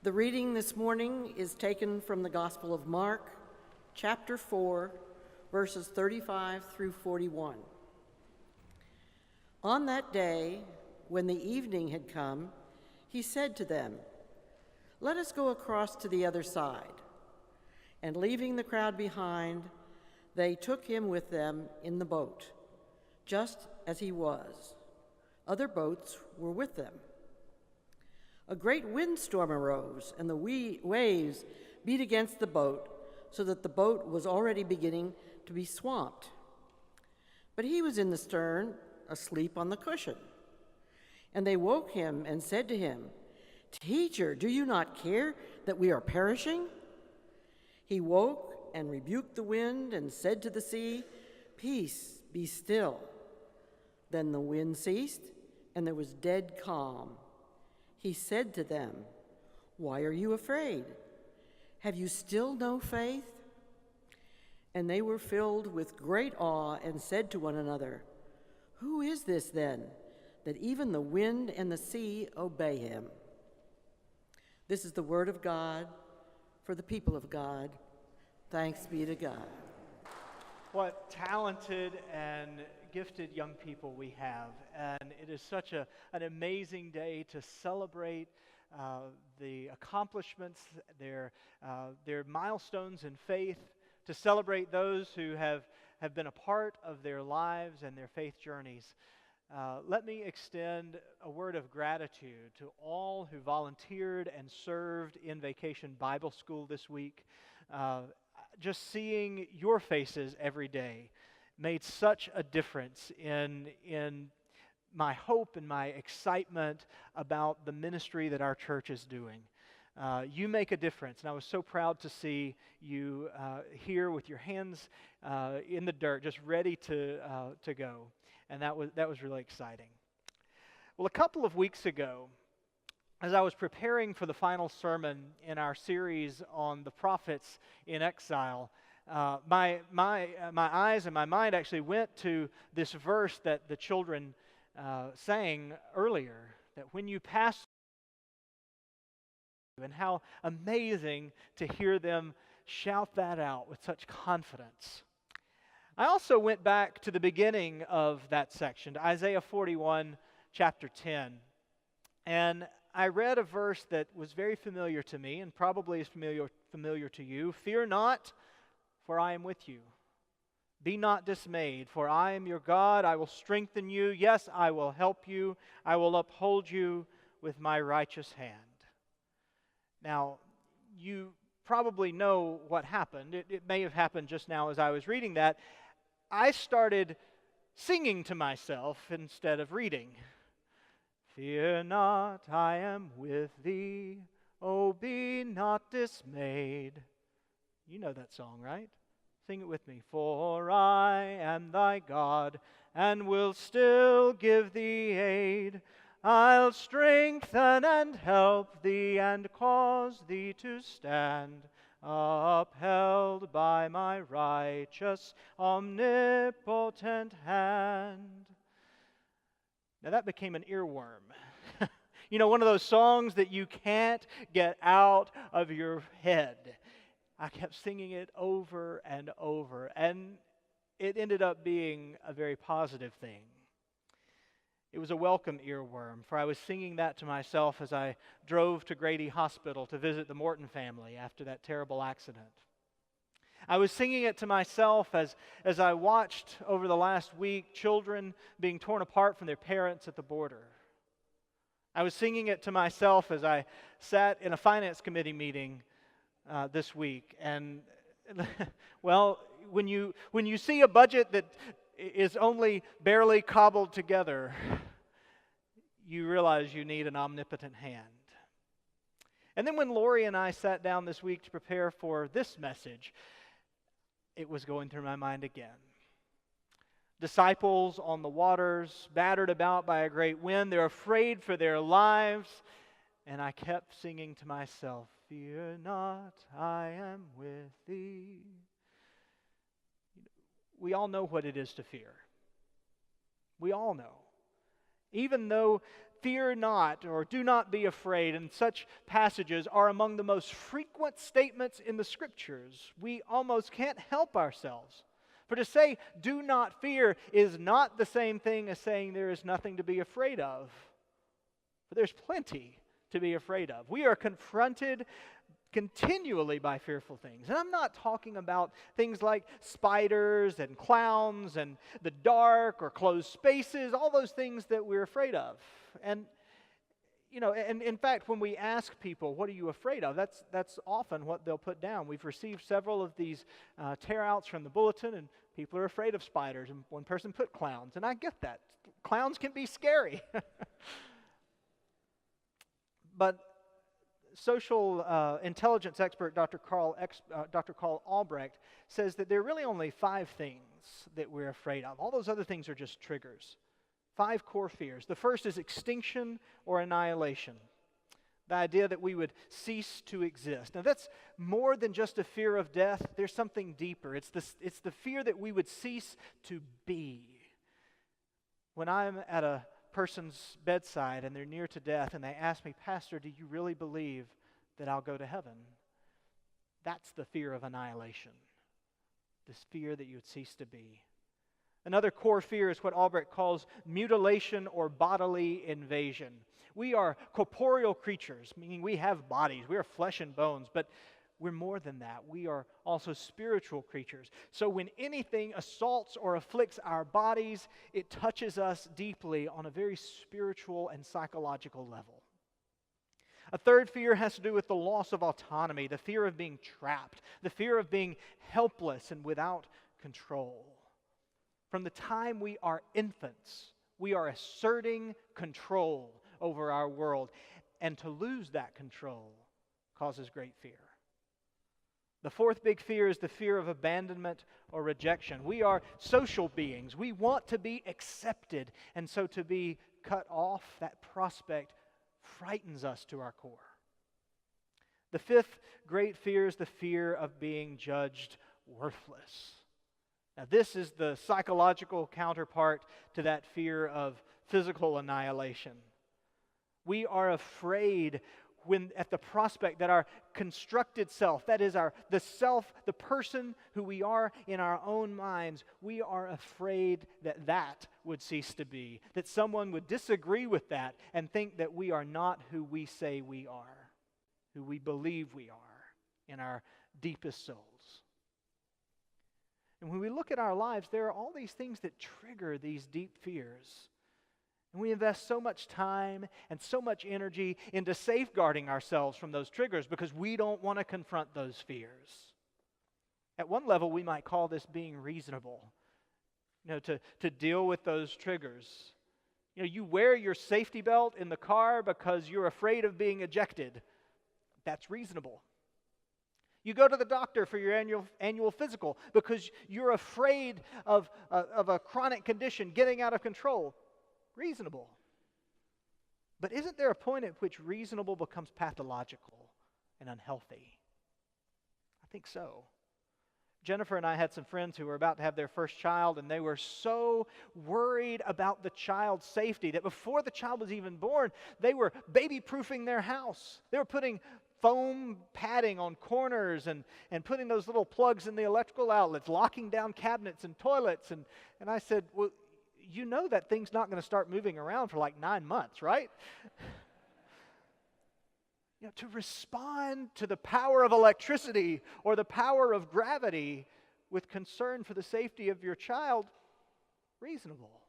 The reading this morning is taken from the Gospel of Mark, chapter 4, verses 35 through 41. On that day, when the evening had come, he said to them, "Let us go across to the other side." And leaving the crowd behind, they took him with them in the boat, just as he was. Other boats were with them. A great windstorm arose, and the waves beat against the boat, so that the boat was already beginning to be swamped. But he was in the stern, asleep on the cushion. And they woke him and said to him, "Teacher, do you not care that we are perishing?" He woke and rebuked the wind and said to the sea, "Peace, be still." Then the wind ceased, and there was dead calm. He said to them, "Why are you afraid? Have you still no faith?" And they were filled with great awe and said to one another, "Who is this then, that even the wind and the sea obey him?" This is the word of God for the people of God. Thanks be to God. What talented and gifted young people we have, and it is such an amazing day to celebrate the accomplishments, their milestones in faith, to celebrate those who have been a part of their lives and their faith journeys. Let me extend a word of gratitude to all who volunteered and served in Vacation Bible School this week. Just seeing your faces every day made such a difference in my hope and my excitement about the ministry that our church is doing. You make a difference, and I was so proud to see you here with your hands in the dirt, just ready to go, and that was really exciting. Well, a couple of weeks ago, as I was preparing for the final sermon in our series on the prophets in exile, my eyes and my mind actually went to this verse that the children sang earlier, that when you pass, and how amazing to hear them shout that out with such confidence. I also went back to the beginning of that section, to Isaiah 41, chapter 10, and I read a verse that was very familiar to me and probably is familiar to you. "Fear not, for I am with you. Be not dismayed, for I am your God. I will strengthen you. Yes, I will help you. I will uphold you with my righteous hand." Now, you probably know what happened. It may have happened just now as I was reading that. I started singing to myself instead of reading. "Fear not, I am with thee. Oh, be not dismayed." You know that song, right? Sing it with me. "For I am thy God, and will still give thee aid. I'll strengthen and help thee, and cause thee to stand, upheld by my righteous, omnipotent hand." Now that became an earworm. You know, one of those songs that you can't get out of your head. I kept singing it over and over, and it ended up being a very positive thing. It was a welcome earworm, for I was singing that to myself as I drove to Grady Hospital to visit the Morton family after that terrible accident. I was singing it to myself as I watched over the last week children being torn apart from their parents at the border. I was singing it to myself as I sat in a finance committee meeting this week. And, well, when you see a budget that is only barely cobbled together, you realize you need an omnipotent hand. And then when Lori and I sat down this week to prepare for this message, it was going through my mind again. Disciples on the waters, battered about by a great wind. They're afraid for their lives. And I kept singing to myself, "Fear not, I am with thee." We all know what it is to fear. We all know. Even though fear not or do not be afraid and such passages are among the most frequent statements in the Scriptures. We almost can't help ourselves. For to say, do not fear, is not the same thing as saying there is nothing to be afraid of. But there's plenty to be afraid of. We are confronted continually by fearful things. And I'm not talking about things like spiders and clowns and the dark or closed spaces, all those things that we're afraid of. And and in fact, when we ask people, what are you afraid of? That's often what they'll put down. We've received several of these tear-outs from the bulletin, and people are afraid of spiders. And one person put clowns, and I get that. Clowns can be scary. But social intelligence expert Dr. Carl Albrecht says that there are really only 5 things that we're afraid of. All those other things are just triggers. 5 core fears. The first is extinction or annihilation. The idea that we would cease to exist. Now that's more than just a fear of death. There's something deeper. It's the fear that we would cease to be. When I'm at a person's bedside and they're near to death and they ask me, Pastor, do you really believe that I'll go to heaven? That's the fear of annihilation. This fear that you would cease to be. Another core fear is what Albrecht calls mutilation or bodily invasion. We are corporeal creatures, meaning we have bodies, we are flesh and bones, but we're more than that. We are also spiritual creatures. So when anything assaults or afflicts our bodies, it touches us deeply on a very spiritual and psychological level. A third fear has to do with the loss of autonomy, the fear of being trapped, the fear of being helpless and without control. From the time we are infants, we are asserting control over our world, and to lose that control causes great fear. The fourth big fear is the fear of abandonment or rejection. We are social beings. We want to be accepted, and so to be cut off, that prospect frightens us to our core. The fifth great fear is the fear of being judged worthless. Now, this is the psychological counterpart to that fear of physical annihilation. We are afraid when at the prospect that our constructed self, that is the self, the person who we are in our own minds, we are afraid that that would cease to be, that someone would disagree with that and think that we are not who we say we are, who we believe we are in our deepest souls. And when we look at our lives, there are all these things that trigger these deep fears. And we invest so much time and so much energy into safeguarding ourselves from those triggers because we don't want to confront those fears. At one level, we might call this being reasonable, to deal with those triggers. You wear your safety belt in the car because you're afraid of being ejected. That's reasonable. You go to the doctor for your annual physical because you're afraid of a chronic condition getting out of control. Reasonable. But isn't there a point at which reasonable becomes pathological and unhealthy? I think so. Jennifer and I had some friends who were about to have their first child, and they were so worried about the child's safety that before the child was even born, they were baby-proofing their house. They were putting foam padding on corners and putting those little plugs in the electrical outlets, locking down cabinets and toilets. And I said, well, you know that thing's not going to start moving around for like 9 months, right? To respond to the power of electricity or the power of gravity with concern for the safety of your child, reasonable.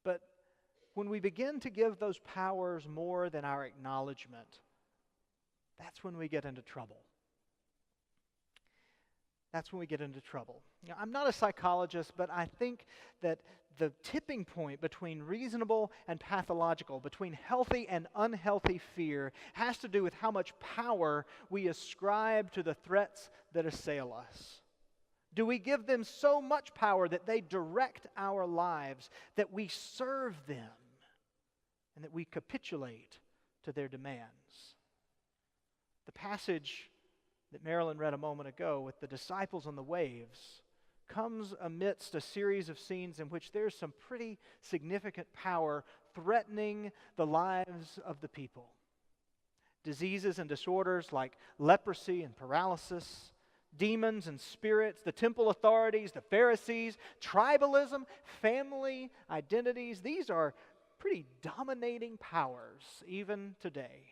But when we begin to give those powers more than our acknowledgement, that's when we get into trouble. That's when we get into trouble. I'm not a psychologist, but I think that the tipping point between reasonable and pathological, between healthy and unhealthy fear, has to do with how much power we ascribe to the threats that assail us. Do we give them so much power that they direct our lives, that we serve them, and that we capitulate to their demands? The passage that Marilyn read a moment ago with the disciples on the waves comes amidst a series of scenes in which there's some pretty significant power threatening the lives of the people. Diseases and disorders like leprosy and paralysis, demons and spirits, the temple authorities, the Pharisees, tribalism, family identities. These are pretty dominating powers even today.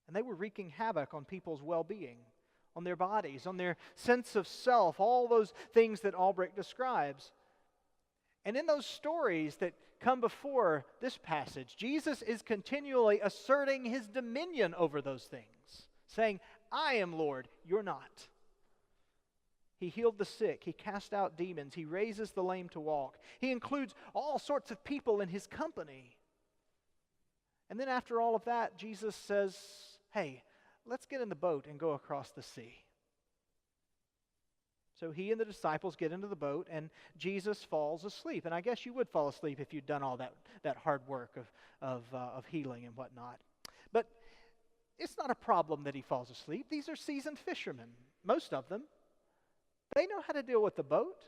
And they were wreaking havoc on people's well-being, on their bodies, on their sense of self, all those things that Albrecht describes. And in those stories that come before this passage, Jesus is continually asserting his dominion over those things, saying, I am Lord, you're not. He healed the sick, he cast out demons, he raises the lame to walk. He includes all sorts of people in his company. And then after all of that, Jesus says, hey, let's get in the boat and go across the sea. So he and the disciples get into the boat, and Jesus falls asleep. And I guess you would fall asleep if you'd done all that hard work of healing and whatnot. But it's not a problem that he falls asleep. These are seasoned fishermen, most of them. They know how to deal with the boat,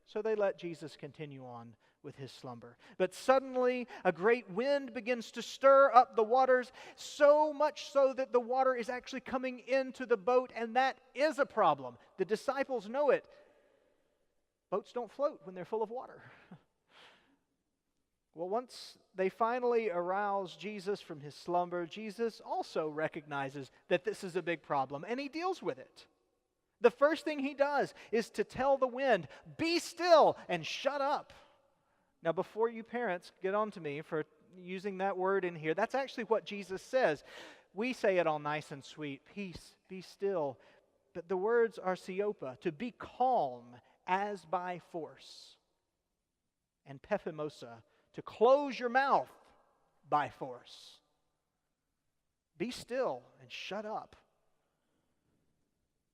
so they let Jesus continue on with his slumber. But suddenly, a great wind begins to stir up the waters, so much so that the water is actually coming into the boat, and that is a problem. The disciples know it. Boats don't float when they're full of water. Well, once they finally arouse Jesus from his slumber, Jesus also recognizes that this is a big problem, and he deals with it. The first thing he does is to tell the wind, be still and shut up. Now, before you parents get on to me for using that word in here, that's actually what Jesus says. We say it all nice and sweet, peace, be still. But the words are siopa, to be calm as by force. And pephimosa, to close your mouth by force. Be still and shut up.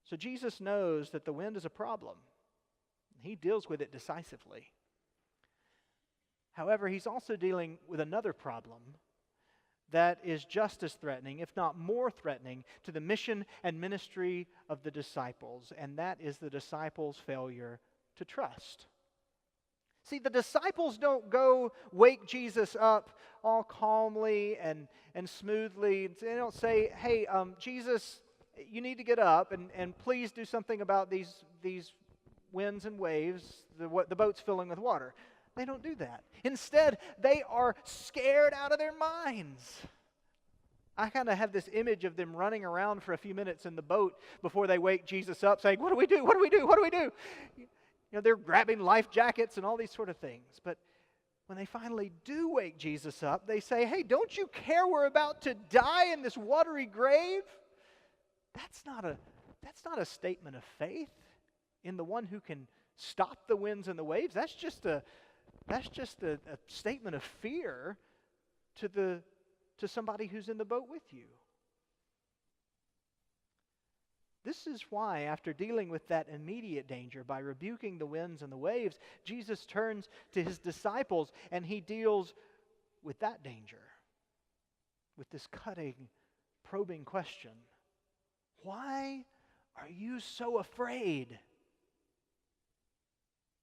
So Jesus knows that the wind is a problem. He deals with it decisively. However, he's also dealing with another problem that is just as threatening, if not more threatening, to the mission and ministry of the disciples, and that is the disciples' failure to trust. See, the disciples don't go wake Jesus up all calmly and smoothly. They don't say, hey, Jesus, you need to get up and please do something about these winds and waves, the boat's filling with water. They don't do that. Instead, they are scared out of their minds. I kind of have this image of them running around for a few minutes in the boat before they wake Jesus up, saying, what do we do? What do we do? What do we do? You know, they're grabbing life jackets and all these sort of things. But when they finally do wake Jesus up, they say, hey, don't you care we're about to die in this watery grave? That's not a statement of faith in the one who can stop the winds and the waves. That's just a statement of fear to somebody who's in the boat with you. This is why, after dealing with that immediate danger by rebuking the winds and the waves, Jesus turns to his disciples and he deals with that danger, with this cutting, probing question. Why are you so afraid?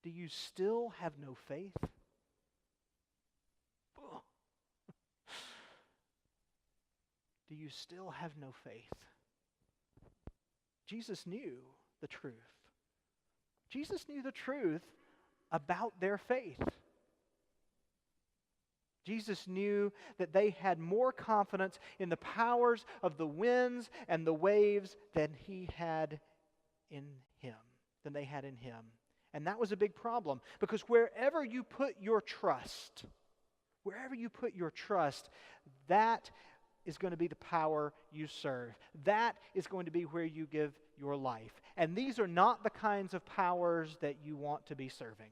Do you still have no faith? Do you still have no faith? Jesus knew the truth. Jesus knew the truth about their faith. Jesus knew that they had more confidence in the powers of the winds and the waves than they had in him. And that was a big problem, because wherever you put your trust, that is going to be the power you serve. That is going to be where you give your life. And these are not the kinds of powers that you want to be serving.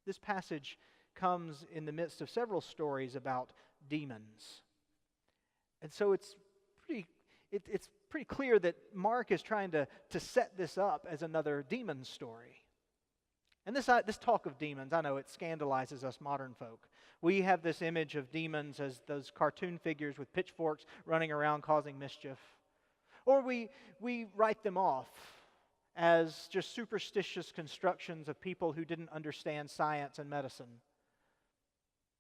This passage comes in the midst of several stories about demons. And so it's pretty clear that Mark is trying to set this up as another demon story. And this talk of demons, I know it scandalizes us modern folk. We have this image of demons as those cartoon figures with pitchforks running around causing mischief. Or we write them off as just superstitious constructions of people who didn't understand science and medicine.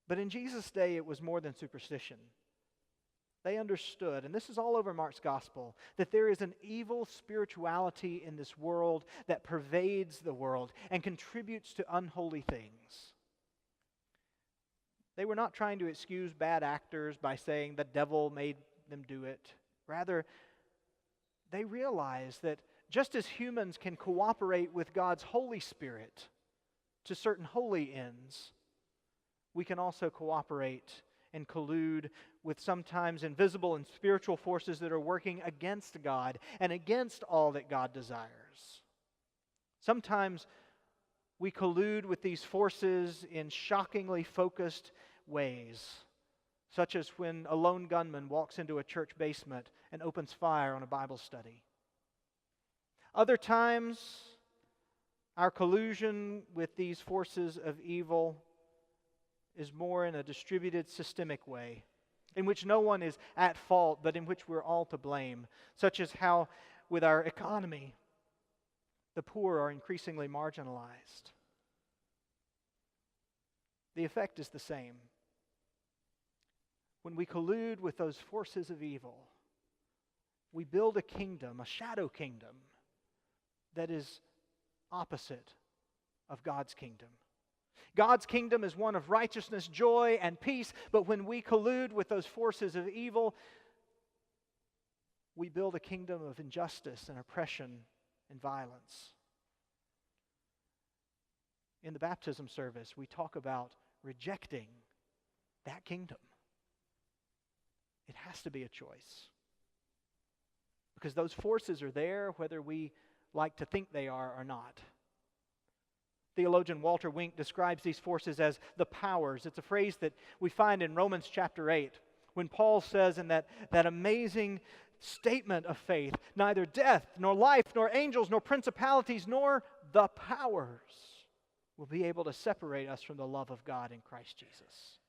But in Jesus' day, it was more than superstition. They understood, and this is all over Mark's gospel, that there is an evil spirituality in this world that pervades the world and contributes to unholy things. They were not trying to excuse bad actors by saying the devil made them do it. Rather, they realized that just as humans can cooperate with God's Holy Spirit to certain holy ends, we can also cooperate and collude with sometimes invisible and spiritual forces that are working against God and against all that God desires. Sometimes we collude with these forces in shockingly focused ways, such as when a lone gunman walks into a church basement and opens fire on a Bible study. Other times, our collusion with these forces of evil is more in a distributed, systemic way, in which no one is at fault, but in which we're all to blame, such as how, with our economy, the poor are increasingly marginalized. The effect is the same. When we collude with those forces of evil, we build a kingdom, a shadow kingdom, that is opposite of God's kingdom. God's kingdom is one of righteousness, joy, and peace, but when we collude with those forces of evil, we build a kingdom of injustice and oppression and violence. In the baptism service, we talk about rejecting that kingdom. It has to be a choice. Because those forces are there whether we like to think they are or not. Theologian Walter Wink describes these forces as the powers. It's a phrase that we find in Romans chapter 8, when Paul says in that amazing statement of faith, neither death, nor life, nor angels, nor principalities, nor the powers will be able to separate us from the love of God in Christ Jesus.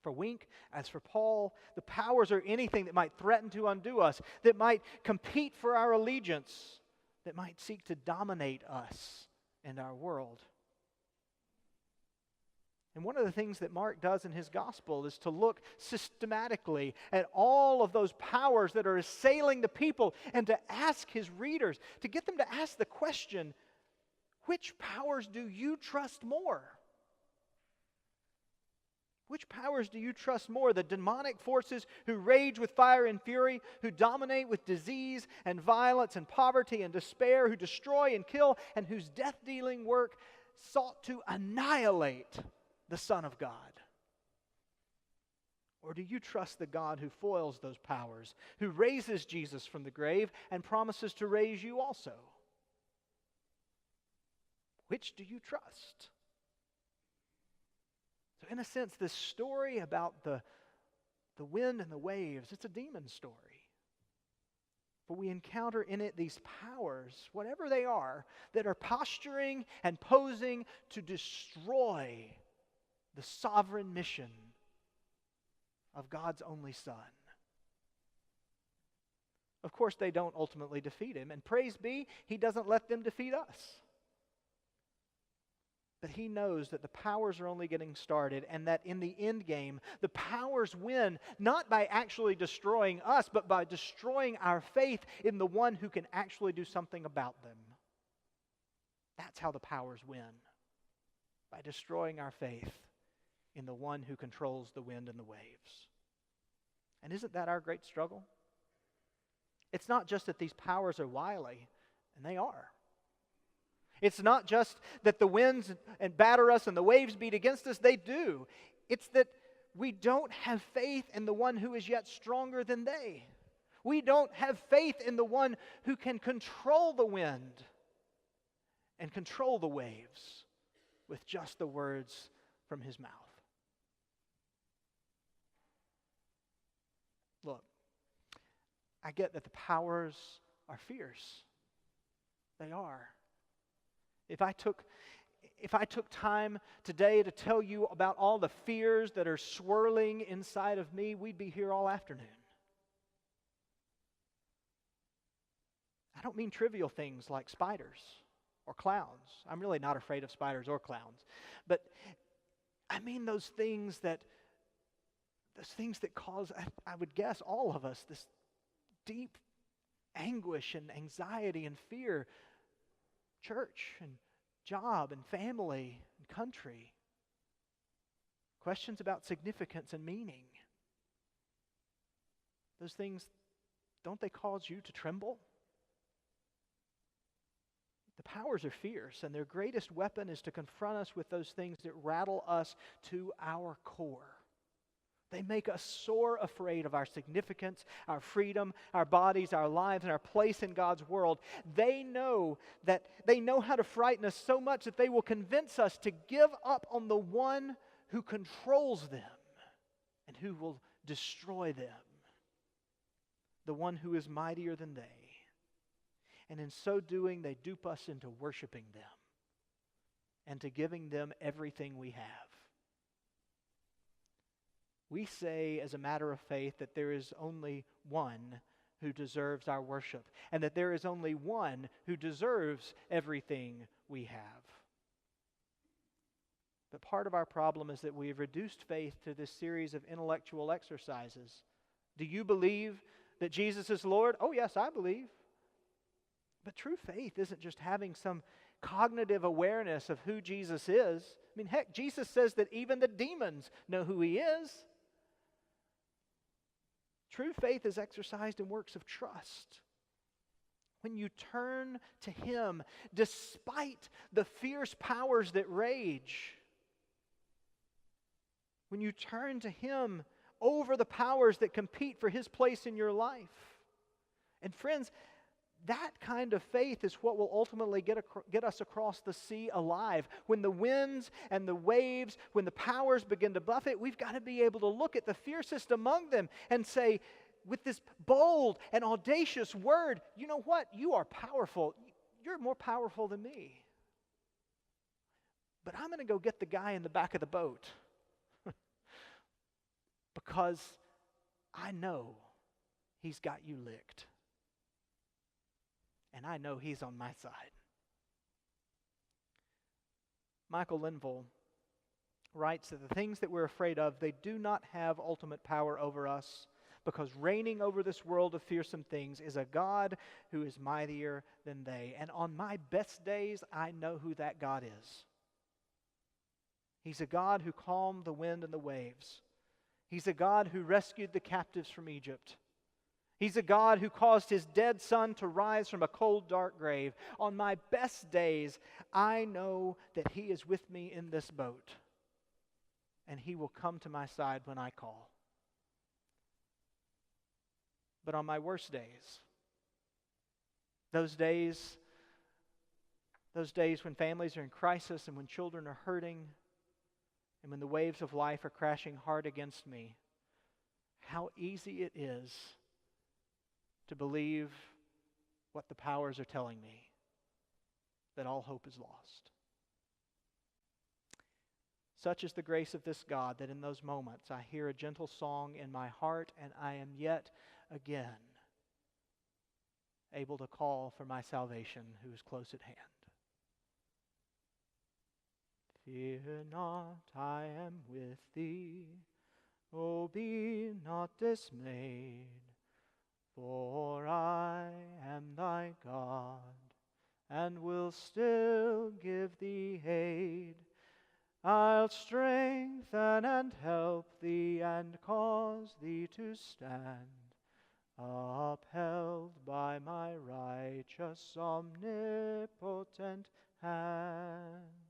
For Wink, as for Paul, the powers are anything that might threaten to undo us, that might compete for our allegiance, that might seek to dominate us and our world. And one of the things that Mark does in his gospel is to look systematically at all of those powers that are assailing the people and to ask his readers, to get them to ask the question, which powers do you trust more? Which powers do you trust more? The demonic forces who rage with fire and fury, who dominate with disease and violence and poverty and despair, who destroy and kill, and whose death-dealing work sought to annihilate the Son of God? Or do you trust the God who foils those powers, who raises Jesus from the grave and promises to raise you also? Which do you trust? So in a sense, this story about the wind and the waves, it's a demon story. For we encounter in it these powers, whatever they are, that are posturing and posing to destroy the sovereign mission of God's only Son. Of course, they don't ultimately defeat him, and praise be, he doesn't let them defeat us. But he knows that the powers are only getting started, and that in the end game, the powers win not by actually destroying us, but by destroying our faith in the one who can actually do something about them. That's how the powers win, by destroying our faith in the one who controls the wind and the waves. And isn't that our great struggle? It's not just that these powers are wily, and they are. It's not just that the winds and batter us and the waves beat against us, they do. It's that we don't have faith in the one who is yet stronger than they. We don't have faith in the one who can control the wind and control the waves with just the words from his mouth. Look, I get that the powers are fierce. They are. If I took time today to tell you about all the fears that are swirling inside of me, we'd be here all afternoon. I don't mean trivial things like spiders or clowns. I'm really not afraid of spiders or clowns. But I mean those things that cause, I would guess, all of us this deep anguish and anxiety and fear. Church and job and family and country. Questions about significance and meaning. Those things, don't they cause you to tremble? The powers are fierce, and their greatest weapon is to confront us with those things that rattle us to our core. They make us sore afraid of our significance, our freedom, our bodies, our lives, and our place in God's world. They know how to frighten us so much that they will convince us to give up on the one who controls them and who will destroy them, the one who is mightier than they. And in so doing, they dupe us into worshiping them and to giving them everything we have. We say, as a matter of faith, that there is only one who deserves our worship, and that there is only one who deserves everything we have. But part of our problem is that we have reduced faith to this series of intellectual exercises. Do you believe that Jesus is Lord? Oh, yes, I believe. But true faith isn't just having some cognitive awareness of who Jesus is. I mean, heck, Jesus says that even the demons know who He is. True faith is exercised in works of trust. When you turn to Him despite the fierce powers that rage. When you turn to Him over the powers that compete for His place in your life. And friends, that kind of faith is what will ultimately get us across the sea alive. When the winds and the waves, when the powers begin to buffet, we've got to be able to look at the fiercest among them and say, with this bold and audacious word, you know what? You are powerful. You're more powerful than me. But I'm going to go get the guy in the back of the boat because I know he's got you licked. And I know He's on my side. Michael Linville writes that the things that we're afraid of, they do not have ultimate power over us, because reigning over this world of fearsome things is a God who is mightier than they. And on my best days, I know who that God is. He's a God who calmed the wind and the waves. He's a God who rescued the captives from Egypt. He's a God who caused His dead son to rise from a cold, dark grave. On my best days, I know that He is with me in this boat, and He will come to my side when I call. But on my worst days, those days when families are in crisis and when children are hurting and when the waves of life are crashing hard against me, how easy it is to believe what the powers are telling me, that all hope is lost. Such is the grace of this God that in those moments I hear a gentle song in my heart, and I am yet again able to call for my salvation who is close at hand. Fear not, I am with thee. Oh, be not dismayed, for I am thy God, and will still give thee aid. I'll strengthen and help thee, and cause thee to stand, upheld by my righteous omnipotent hand.